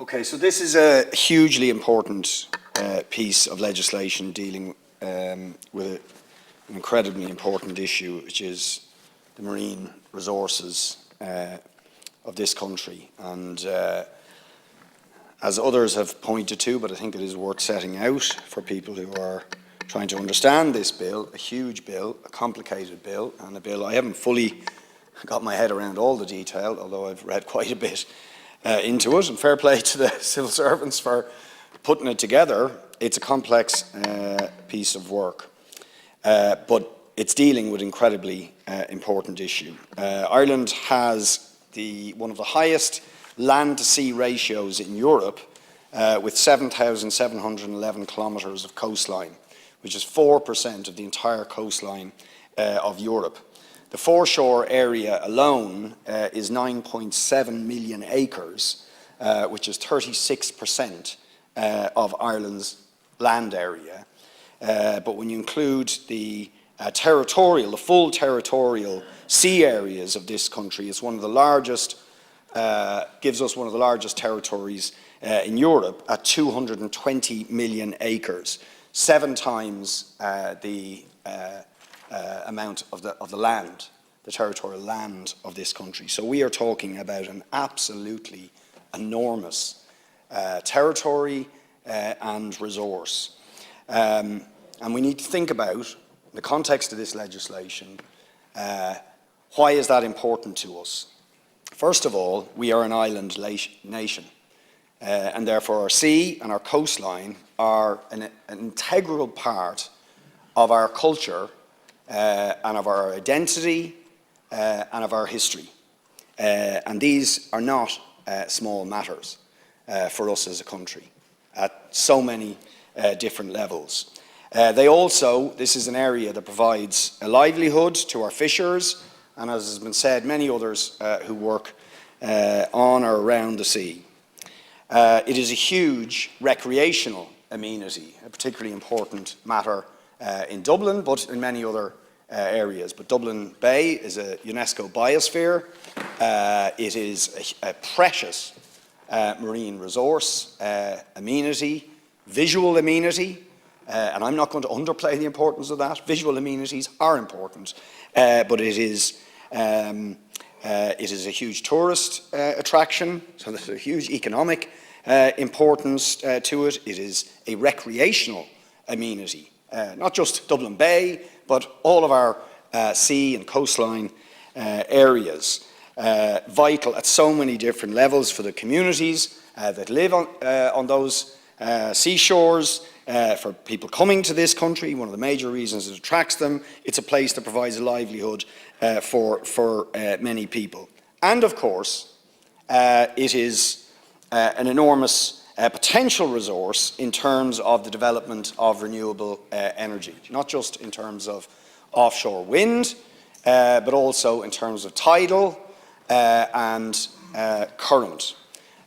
Okay, so this is a hugely important piece of legislation dealing with an incredibly important issue, which is the marine resources of this country. And as others have pointed to, but I think it is worth setting out for people who are trying to understand this bill, a huge bill, a complicated bill, and a bill I haven't fully got my head around all the detail, although I've read quite a bit into it, and fair play to the civil servants for putting it together. It's a complex piece of work, but it's dealing with an incredibly important issue. Ireland has one of the highest land-to-sea ratios in Europe, with 7,711 kilometres of coastline, which is 4% of the entire coastline of Europe. The foreshore area alone is 9.7 million acres, which is 36% of Ireland's land area. But when you include the full territorial sea areas of this country, it's one of the largest, gives us one of the largest territories in Europe at 220 million acres, 7 times the amount of the land, the territorial land of this country. So we are talking about an absolutely enormous territory and resource. And we need to think about, in the context of this legislation, why is that important to us? First of all, we are an island nation, and therefore our sea and our coastline are an integral part of our culture and of our identity and of our history. And these are not small matters for us as a country at so many different levels. This is an area that provides a livelihood to our fishers, and as has been said, many others who work on or around the sea. It is a huge recreational amenity, a particularly important matter in Dublin, but in many other areas. But Dublin Bay is a UNESCO biosphere. It is a precious marine resource, amenity, visual amenity, and I'm not going to underplay the importance of that. Visual amenities are important, but it is a huge tourist attraction, so there's a huge economic importance to it. It is a recreational amenity, not just Dublin Bay, but all of our sea and coastline areas. Vital at so many different levels for the communities that live on those seashores, for people coming to this country. One of the major reasons it attracts them. It's a place that provides a livelihood for many people. And of course, it is an enormous potential resource in terms of the development of renewable energy, not just in terms of offshore wind, but also in terms of tidal and current.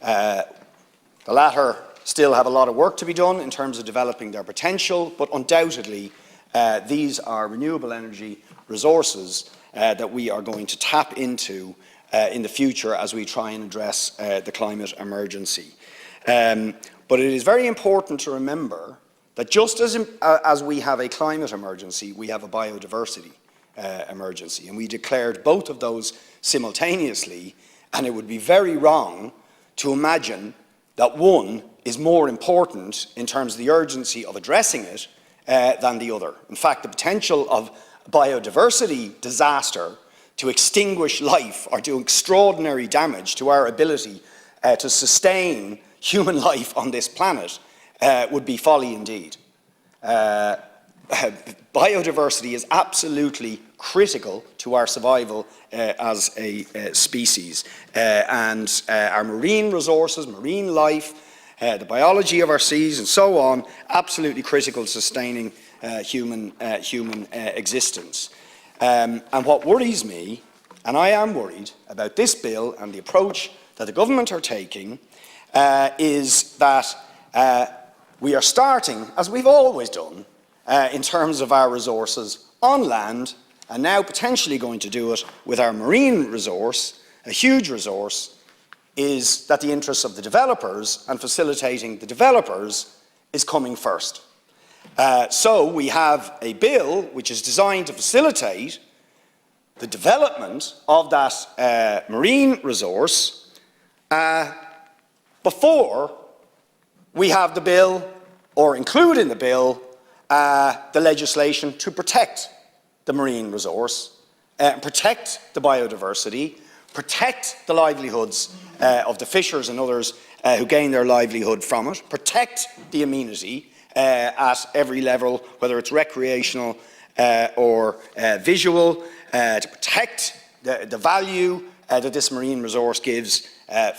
The latter still have a lot of work to be done in terms of developing their potential, but undoubtedly these are renewable energy resources that we are going to tap into in the future as we try and address the climate emergency. But it is very important to remember that just as we have a climate emergency, we have a biodiversity emergency, and we declared both of those simultaneously, and it would be very wrong to imagine that one is more important in terms of the urgency of addressing it than the other. In fact, the potential of biodiversity disaster to extinguish life or do extraordinary damage to our ability to sustain human life on this planet would be folly indeed. Biodiversity is absolutely critical to our survival as a species, and our marine resources, marine life, the biology of our seas and so on, absolutely critical to sustaining human existence. And what worries me, and I am worried about this bill and the approach that the government are taking, is that we are starting, as we've always done, in terms of our resources on land, and now potentially going to do it with our marine resource, a huge resource, is that the interests of the developers and facilitating the developers is coming first. So we have a bill which is designed to facilitate the development of that marine resource before we have the bill, or include in the bill, the legislation to protect the marine resource, protect the biodiversity, protect the livelihoods of the fishers and others who gain their livelihood from it, protect the amenity at every level, whether it's recreational or visual, to protect the value that this marine resource gives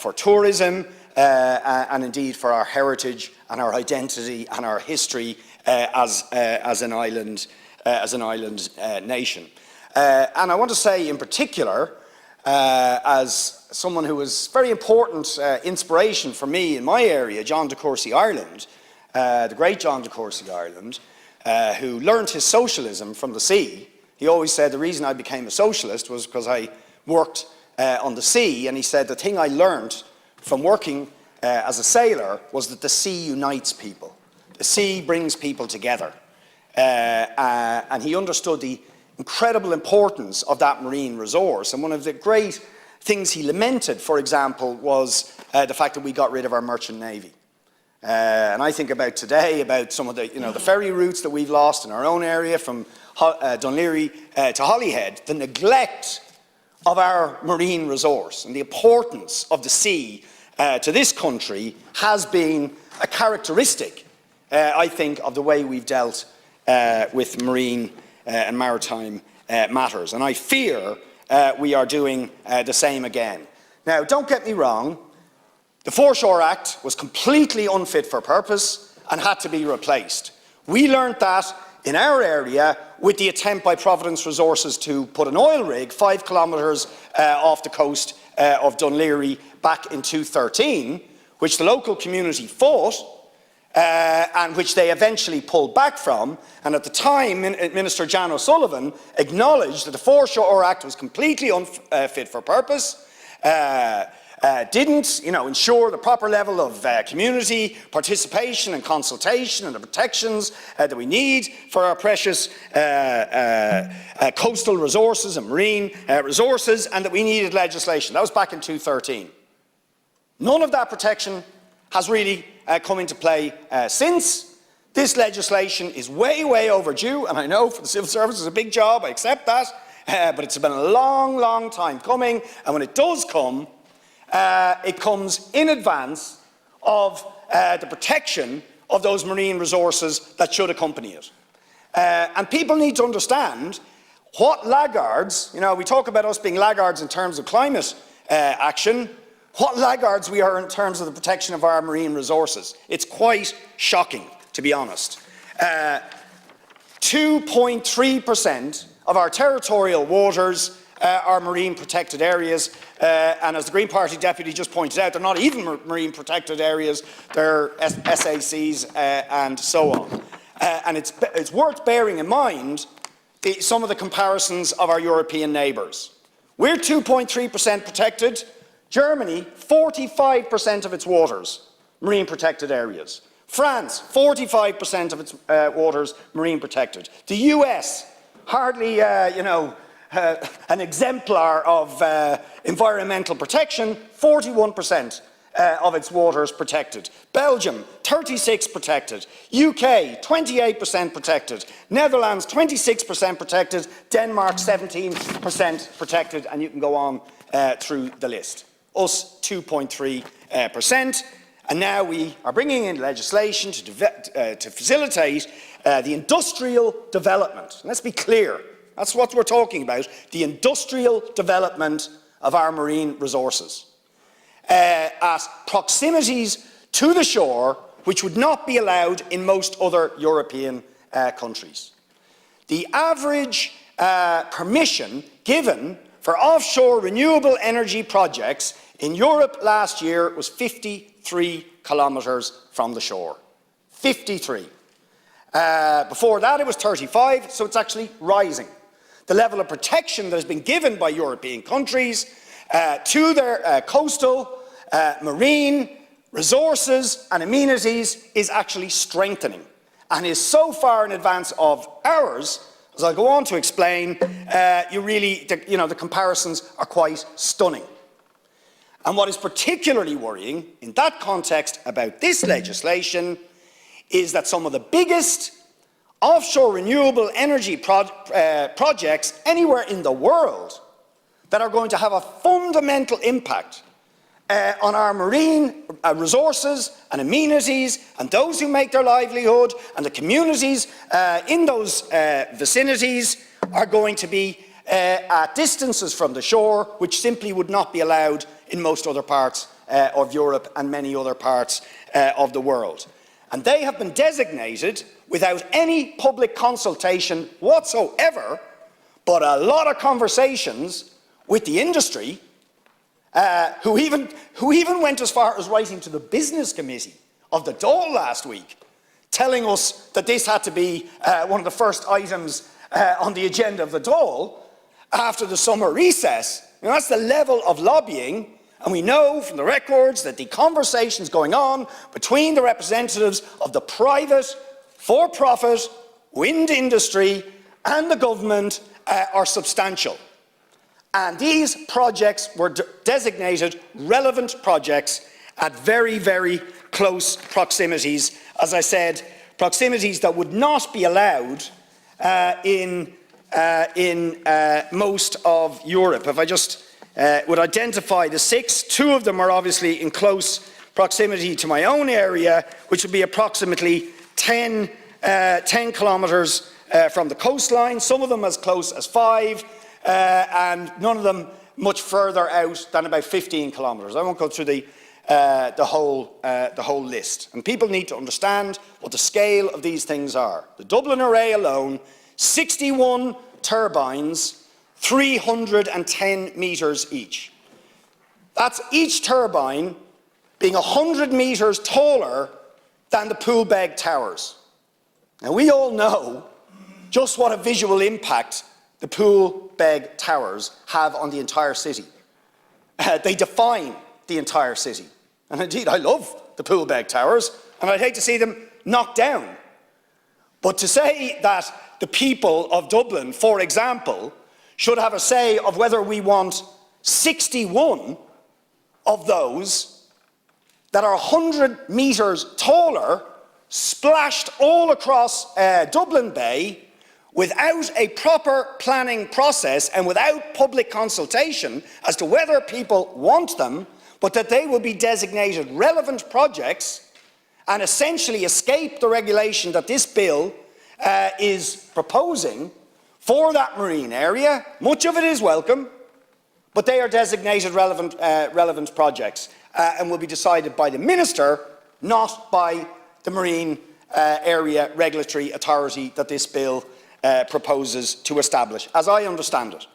for tourism and indeed for our heritage and our identity and our history as an island nation. And I want to say in particular, as someone who was very important inspiration for me in my area, John de Courcy Ireland, the great John de Courcy Ireland, who learned his socialism from the sea. He always said the reason I became a socialist was because I worked on the sea, and he said the thing I learned from working as a sailor was that the sea unites people. The sea brings people together. And he understood the incredible importance of that marine resource. And one of the great things he lamented, for example, was the fact that we got rid of our merchant navy. And I think about today, about some of the, the ferry routes that we've lost in our own area from Dunleary to Holyhead, the neglect of our marine resource and the importance of the sea to this country has been a characteristic, I think, of the way we've dealt with marine and maritime matters. And I fear we are doing the same again. Now, don't get me wrong, the Foreshore Act was completely unfit for purpose and had to be replaced. We learned that in our area with the attempt by Providence Resources to put an oil rig 5 kilometres off the coast of Dunleary back in 2013, which the local community fought and which they eventually pulled back from. And at the time, Minister Jan O'Sullivan acknowledged that the Foreshore Act was completely unfit for purpose, didn't ensure the proper level of community participation and consultation and the protections that we need for our precious coastal resources and marine resources, and that we needed legislation. That was back in 2013. None of that protection has really come into play since. This legislation is way, way overdue, and I know for the civil service it's a big job, I accept that, but it's been a long, long time coming, and when it does come, it comes in advance of the protection of those marine resources that should accompany it. And people need to understand what laggards, we talk about us being laggards in terms of climate action, what laggards we are in terms of the protection of our marine resources. It's quite shocking, to be honest. 2.3% of our territorial waters are marine protected areas, and as the Green Party deputy just pointed out, they're not even marine protected areas, they're SACs and so on. And it's worth bearing in mind some of the comparisons of our European neighbours. We're 2.3% protected. Germany, 45% of its waters, marine protected areas. France, 45% of its waters, marine protected. The US, hardly, an exemplar of environmental protection, 41% of its waters protected. Belgium, 36% protected. UK, 28% protected. Netherlands, 26% protected. Denmark, 17% protected. And you can go on through the list. Us, 2.3%. And now we are bringing in legislation to facilitate the industrial development. And let's be clear. That's what we're talking about, the industrial development of our marine resources at proximities to the shore which would not be allowed in most other European countries. The average permission given for offshore renewable energy projects in Europe last year was 53 kilometres from the shore. 53. Before that it was 35, so it's actually rising. The level of protection that has been given by European countries to their coastal marine resources and amenities is actually strengthening and is so far in advance of ours, as I'll go on to explain, the comparisons are quite stunning. And what is particularly worrying in that context about this legislation is that some of the biggest offshore renewable energy projects anywhere in the world that are going to have a fundamental impact on our marine resources and amenities and those who make their livelihood and the communities in those vicinities are going to be at distances from the shore which simply would not be allowed in most other parts of Europe and many other parts of the world. And they have been designated without any public consultation whatsoever, but a lot of conversations with the industry, who even went as far as writing to the business committee of the Dáil last week, telling us that this had to be one of the first items on the agenda of the Dáil after the summer recess. You know, that's the level of lobbying, and we know from the records that the conversations going on between the representatives of the private, for-profit wind industry and the government are substantial. And these projects were designated relevant projects at very, very close proximities. As I said, proximities that would not be allowed in most of Europe. If I just would identify the 6, 2 of them are obviously in close proximity to my own area, which would be approximately 10 kilometres from the coastline, some of them as close as 5, and none of them much further out than about 15 kilometres. I won't go through the whole list. And people need to understand what the scale of these things are. The Dublin array alone, 61 turbines, 310 metres each. That's each turbine being 100 metres taller than the Poolbeg towers. Now we all know just what a visual impact the Poolbeg towers have on the entire city. They define the entire city. And indeed, I love the Poolbeg towers, and I'd hate to see them knocked down. But to say that the people of Dublin, for example, should have a say of whether we want 61 of those that are 100 metres taller, splashed all across Dublin Bay, without a proper planning process and without public consultation as to whether people want them, but that they will be designated relevant projects and essentially escape the regulation that this bill is proposing for that marine area. Much of it is welcome, but they are designated relevant projects and will be decided by the Minister, not by the Marine Area Regulatory Authority that this bill proposes to establish, as I understand it.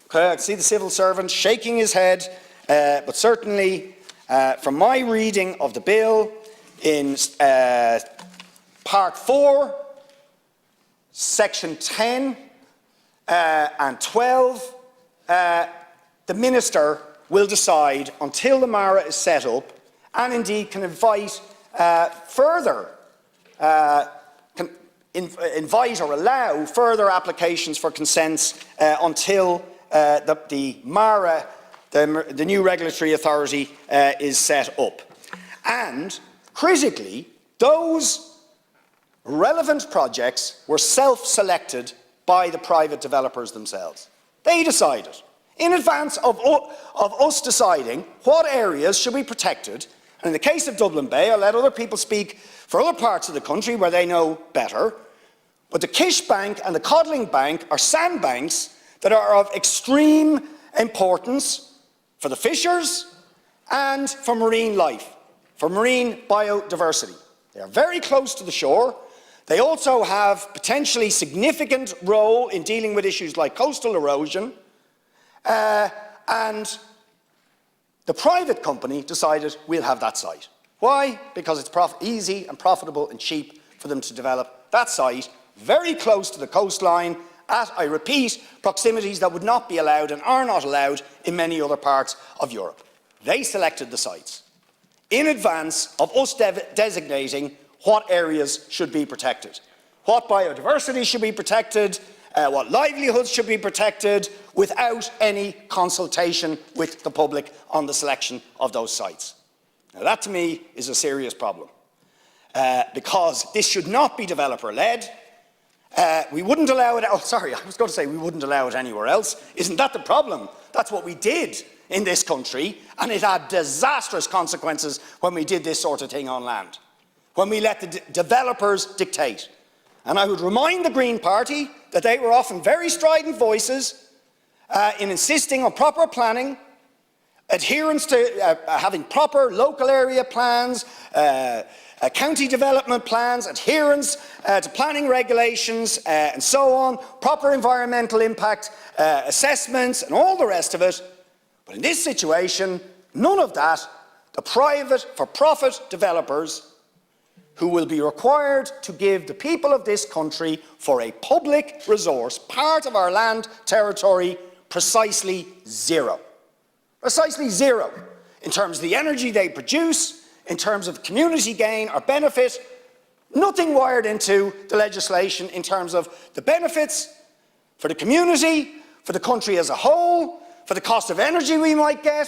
Okay, I can see the civil servant shaking his head, but certainly from my reading of the bill in Part 4, Section 10 and 12, the Minister will decide until the MARA is set up, and indeed can invite invite or allow further applications for consents until the MARA, the new regulatory authority, is set up. And critically, those relevant projects were self-selected by the private developers themselves. They decided, in advance of us deciding what areas should be protected. And in the case of Dublin Bay, I'll let other people speak for other parts of the country where they know better, but the Kish Bank and the Codling Bank are sandbanks that are of extreme importance for the fishers and for marine life, for marine biodiversity. They are very close to the shore. They also have potentially significant role in dealing with issues like coastal erosion, and the private company decided we'll have that site. Why? Because it's easy and profitable and cheap for them to develop that site very close to the coastline at, I repeat, proximities that would not be allowed and are not allowed in many other parts of Europe. They selected the sites in advance of us designating what areas should be protected, what biodiversity should be protected, what livelihoods should be protected, without any consultation with the public on the selection of those sites. Now that to me is a serious problem, because this should not be developer-led. We wouldn't allow it, oh sorry, I was going to say we wouldn't allow it anywhere else. Isn't that the problem? That's what we did in this country, and it had disastrous consequences when we did this sort of thing on land, when we let the developers dictate. And I would remind the Green Party that they were often very strident voices in insisting on proper planning, adherence to having proper local area plans, county development plans, adherence to planning regulations and so on, proper environmental impact assessments and all the rest of it. But in this situation, none of that. The private, for-profit developers who will be required to give the people of this country, for a public resource, part of our land territory, precisely zero. Precisely zero, in terms of the energy they produce, in terms of community gain or benefit. Nothing wired into the legislation in terms of the benefits for the community, for the country as a whole, for the cost of energy we might get.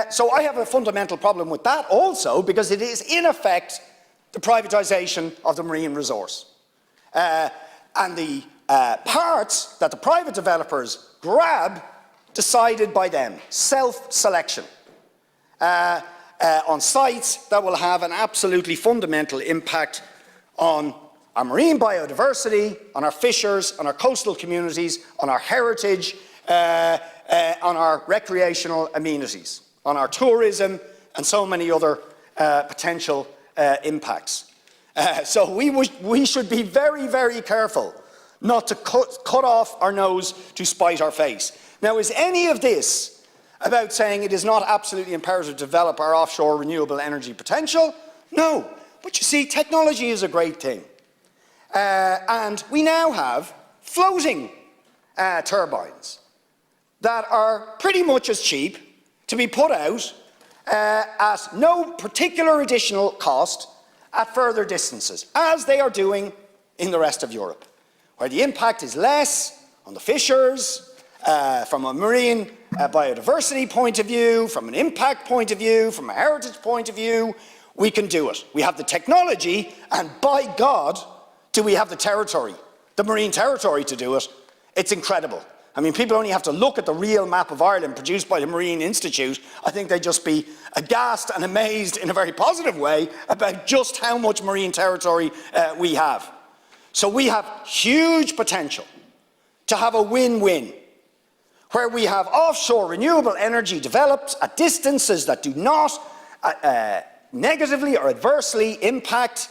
So I have a fundamental problem with that also, because it is in effect the privatisation of the marine resource. And the parts that the private developers grab, decided by them, self-selection, on sites that will have an absolutely fundamental impact on our marine biodiversity, on our fishers, on our coastal communities, on our heritage, on our recreational amenities, on our tourism, and so many other potential impacts. So we should be very, very careful not to cut off our nose to spite our face. Now, is any of this about saying it is not absolutely imperative to develop our offshore renewable energy potential? No. But you see, technology is a great thing. And we now have floating turbines that are pretty much as cheap to be put out at no particular additional cost at further distances, as they are doing in the rest of Europe, where the impact is less on the fishers, from a marine biodiversity point of view, from an impact point of view, from a heritage point of view. We can do it. We have the technology, and by God, do we have the territory, the marine territory to do it. It's incredible. I mean, people only have to look at the real map of Ireland produced by the Marine Institute. I think they'd just be aghast and amazed in a very positive way about just how much marine territory we have. So we have huge potential to have a win-win, where we have offshore renewable energy developed at distances that do not negatively or adversely impact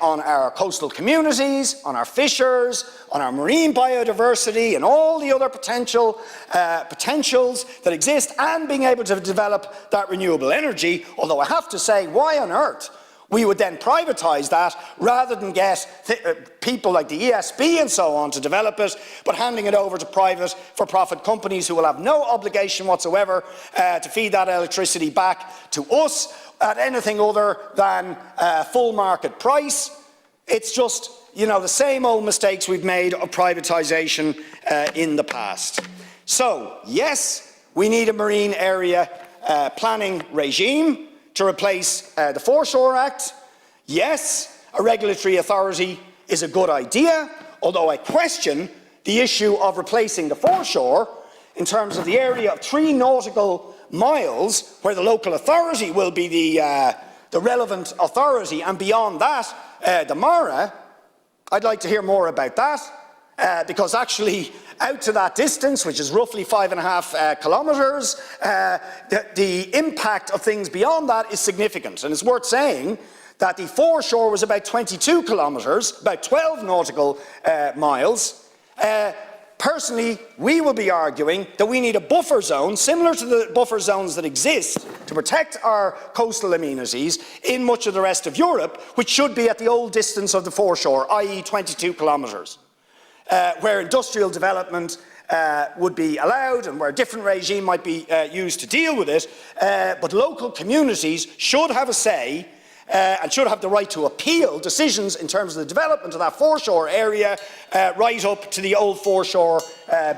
on our coastal communities, on our fishers, on our marine biodiversity, and all the other potentials that exist, and being able to develop that renewable energy. Although I have to say, why on earth we would then privatise that rather than get people like the ESB and so on to develop it, but handing it over to private for-profit companies who will have no obligation whatsoever to feed that electricity back to us at anything other than full market price. It's just, you know, the same old mistakes we've made of privatisation in the past. So, yes, we need a marine area planning regime to replace the Foreshore Act. Yes, a regulatory authority is a good idea, although I question the issue of replacing the foreshore in terms of the area of 3 nautical miles, where the local authority will be the relevant authority, and beyond that, the MARA. I'd like to hear more about that, because actually out to that distance, which is roughly 5.5 kilometres, the impact of things beyond that is significant. And it's worth saying that the foreshore was about 22 kilometres, about 12 nautical miles. Personally, we will be arguing that we need a buffer zone, similar to the buffer zones that exist to protect our coastal amenities in much of the rest of Europe, which should be at the old distance of the foreshore, i.e. 22 kilometres, where industrial development would be allowed and where a different regime might be used to deal with it, but local communities should have a say and should have the right to appeal decisions in terms of the development of that foreshore area right up to the old foreshore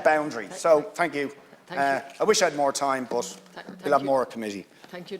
boundary. So, thank you. I wish I had more time, but we'll have more at committee. Thank you.